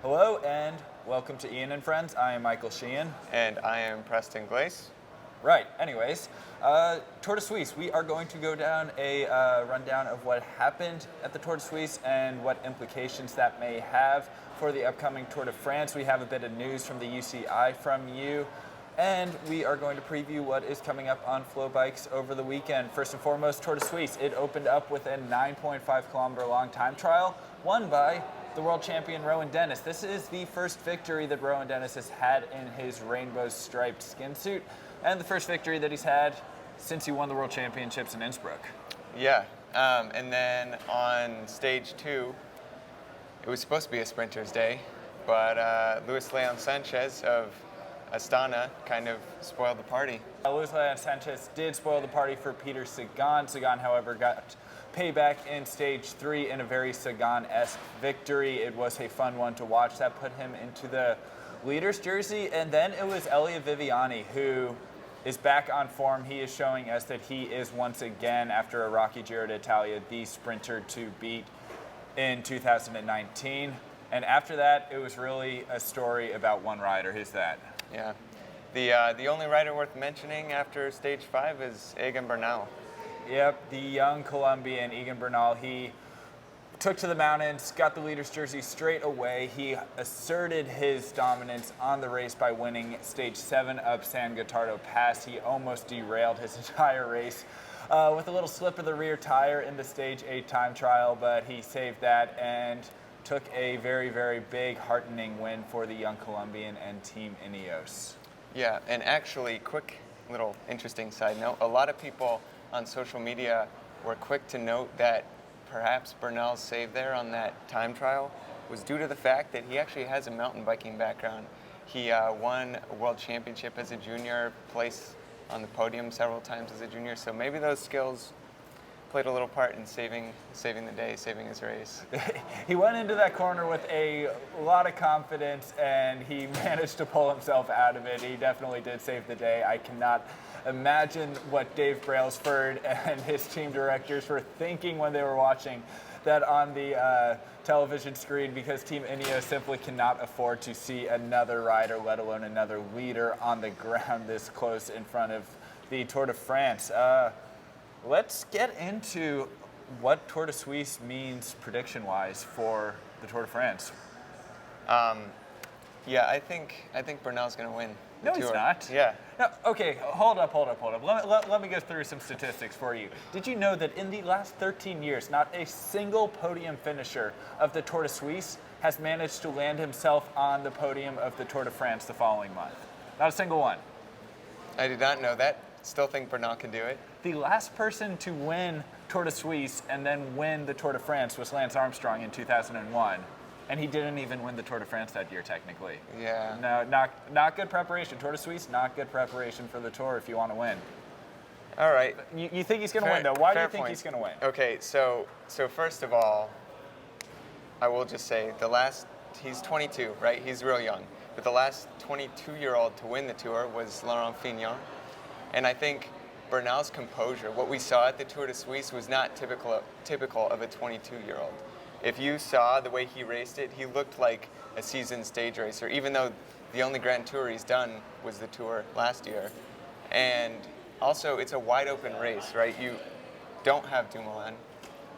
Hello and welcome to Ian and Friends. I am Michael Sheehan. And I am Preston Glace. Right, anyways, Tour de Suisse. We are going to go down a rundown of what happened at the Tour de Suisse and what implications that may have for the upcoming Tour de France. We have a bit of news from the UCI from you, and we are going to preview what is coming up on FloBikes over the weekend. First and foremost, Tour de Suisse. It opened up with a 9.5 kilometer long time trial, won by the world champion Rowan Dennis. This is the first victory that Rowan Dennis has had in his rainbow striped skin suit, and the first victory that he's had since he won the world championships in Innsbruck. Yeah, and then on stage 2, it was supposed to be a sprinter's day, but Luis Leon Sanchez of Astana kind of spoiled the party. Luis Leon Sanchez did spoil the party for Peter Sagan. Sagan, however, got payback in stage 3 in a very Sagan-esque victory. It was a fun one to watch. That put him into the leader's jersey, and then it was Elia Viviani, who is back on form. He is showing us that he is once again, after a rocky Giro d'Italia, the sprinter to beat in 2019. And after that, it was really a story about one rider. Who's that? Yeah, the only rider worth mentioning after stage 5 is Egan Bernal. Yep, the young Colombian Egan Bernal. He took to the mountains, got the leader's jersey straight away. He asserted his dominance on the race by winning stage 7 up San Gotardo Pass. He almost derailed his entire race with a little slip of the rear tire in the stage 8 time trial, but he saved that and took a very, very big, heartening win for the young Colombian and Team Ineos. Yeah, and actually, quick little interesting side note, a lot of people on social media were quick to note that perhaps Bernal's save there on that time trial was due to the fact that he actually has a mountain biking background. He won a world championship as a junior, placed on the podium several times as a junior, so maybe those skills played a little part in saving the day, saving his race. He went into that corner with a lot of confidence, and he managed to pull himself out of it. He definitely did save the day. I cannot imagine what Dave Brailsford and his team directors were thinking when they were watching that on the television screen, because Team Ineos simply cannot afford to see another rider, let alone another leader, on the ground this close in front of the Tour de France. Let's get into what Tour de Suisse means prediction-wise for the Tour de France. Yeah, I think Bernal's going to win. No, he's not. Yeah. No, okay, hold up. Let me go through some statistics for you. Did you know that in the last 13 years, not a single podium finisher of the Tour de Suisse has managed to land himself on the podium of the Tour de France the following month? Not a single one. I did not know that. Still think Bernal can do it. The last person to win Tour de Suisse and then win the Tour de France was Lance Armstrong in 2001. And he didn't even win the Tour de France that year, technically. Yeah. No, not good preparation. Tour de Suisse, not good preparation for the Tour if you want to win. All right. You think he's going to win, though? Why do you think point. he's going to win? Okay, so first of all, I will just say he's 22, right? He's real young. But the last 22-year-old to win the Tour was Laurent Fignon. And I think Bernal's composure, what we saw at the Tour de Suisse, was not typical of a 22-year-old. If you saw the way he raced it, he looked like a seasoned stage racer, even though the only Grand Tour he's done was the Tour last year. And also, it's a wide open race, right? You don't have Dumoulin,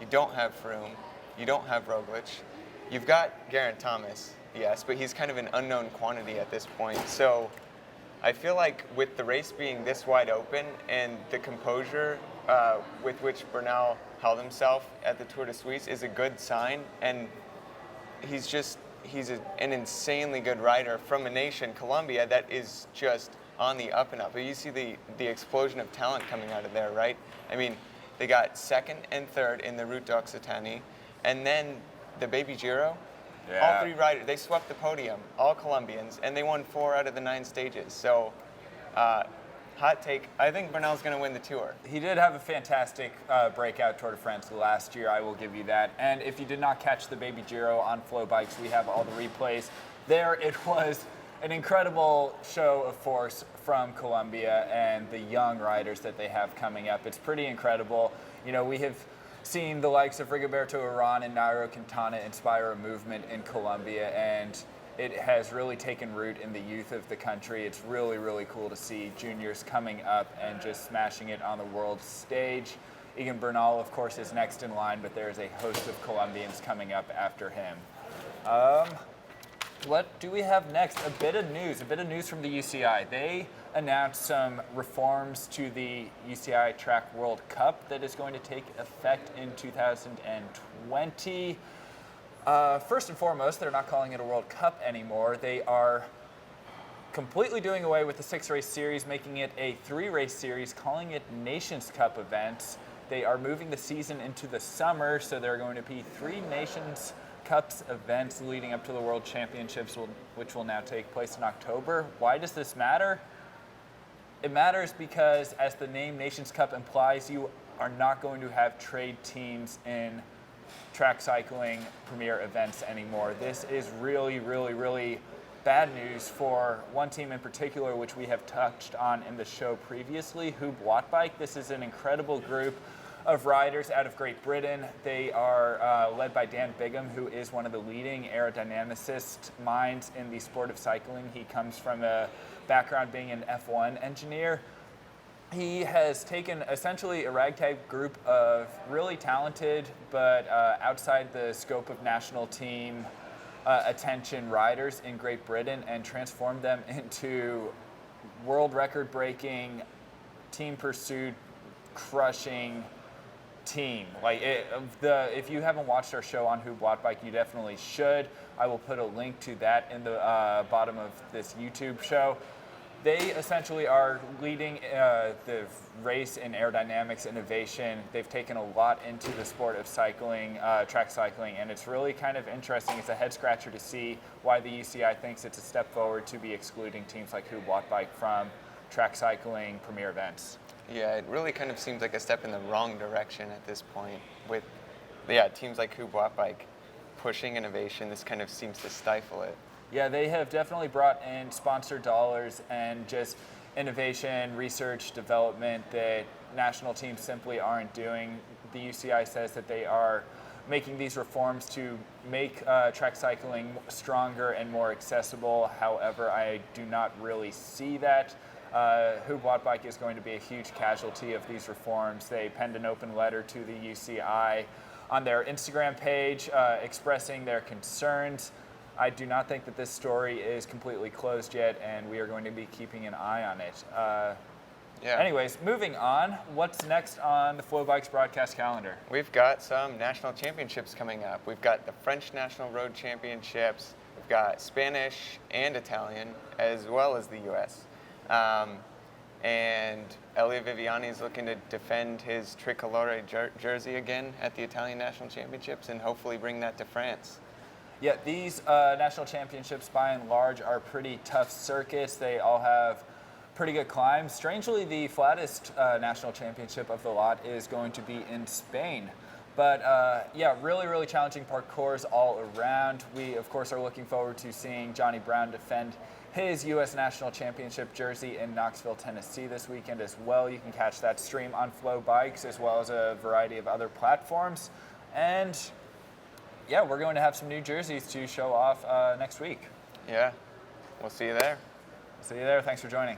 you don't have Froome, you don't have Roglic. You've got Geraint Thomas, yes, but he's kind of an unknown quantity at this point. So I feel like with the race being this wide open and the composure with which Bernal held himself at the Tour de Suisse is a good sign, and he's an insanely good rider from a nation, Colombia, that is just on the up and up. But you see the explosion of talent coming out of there, right? I mean, they got 2nd and 3rd in the Route d'Occitanie, and then the Baby Giro. Yeah. All 3 riders, they swept the podium, all Colombians, and they won 4 out of the 9 stages. So, hot take, I think Bernal's going to win the Tour. He did have a fantastic breakout Tour de France last year, I will give you that. And if you did not catch the Baby Giro on FloBikes, we have all the replays there. It was an incredible show of force from Colombia and the young riders that they have coming up. It's pretty incredible. You know, we have seen the likes of Rigoberto Urán and Nairo Quintana inspire a movement in Colombia, and it has really taken root in the youth of the country. It's really, really cool to see juniors coming up and just smashing it on the world stage. Egan Bernal, of course, is next in line, but there's a host of Colombians coming up after him. What do we have next? A bit of news from the UCI. They announced some reforms to the UCI Track World Cup that is going to take effect in 2020. First and foremost, they're not calling it a World Cup anymore. They are completely doing away with the 6-race series, making it a 3-race series, calling it Nations Cup events. They are moving the season into the summer, so there are going to be 3 Nations Cups events leading up to the World Championships, which will now take place in October. Why does this matter? It matters because, as the name Nations Cup implies, you are not going to have trade teams in track cycling premier events anymore. This is really, really, really bad news for one team in particular, which we have touched on in the show previously, HUUB WattBike. This is an incredible group of riders out of Great Britain. They are led by Dan Bigham, who is one of the leading aerodynamicist minds in the sport of cycling. He comes from a background being an F1 engineer. He has taken essentially a ragtag group of really talented but outside the scope of national team attention riders in Great Britain and transformed them into world record breaking, team pursuit crushing team. If you haven't watched our show on HUUB WattBike, you definitely should. I will put a link to that in the bottom of this YouTube show. They essentially are leading the race in aerodynamics innovation. They've taken a lot into the sport of cycling, track cycling, and it's really kind of interesting. It's a head scratcher to see why the UCI thinks it's a step forward to be excluding teams like HUUB WattBike from track cycling premier events. Yeah, it really kind of seems like a step in the wrong direction at this point. With teams like HUUB WattBike pushing innovation, this kind of seems to stifle it. Yeah, they have definitely brought in sponsored dollars and just innovation, research, development that national teams simply aren't doing. The UCI says that they are making these reforms to make track cycling stronger and more accessible. However, I do not really see that. HUUB WattBike is going to be a huge casualty of these reforms. They penned an open letter to the UCI on their Instagram page expressing their concerns. I do not think that this story is completely closed yet, and we are going to be keeping an eye on it. Anyways, moving on. What's next on the FloBikes broadcast calendar? We've got some national championships coming up. We've got the French National Road Championships. We've got Spanish and Italian, as well as the U.S. And Elia Viviani is looking to defend his tricolore jersey again at the Italian National Championships and hopefully bring that to France. Yeah, these national championships, by and large, are pretty tough circuits. They all have pretty good climbs. Strangely, the flattest national championship of the lot is going to be in Spain. But really, really challenging parcours all around. We, of course, are looking forward to seeing Johnny Brown defend his U.S. National Championship jersey in Knoxville, Tennessee this weekend as well. You can catch that stream on FloBikes as well as a variety of other platforms. And yeah, we're going to have some new jerseys to show off next week. Yeah, we'll see you there. See you there. Thanks for joining.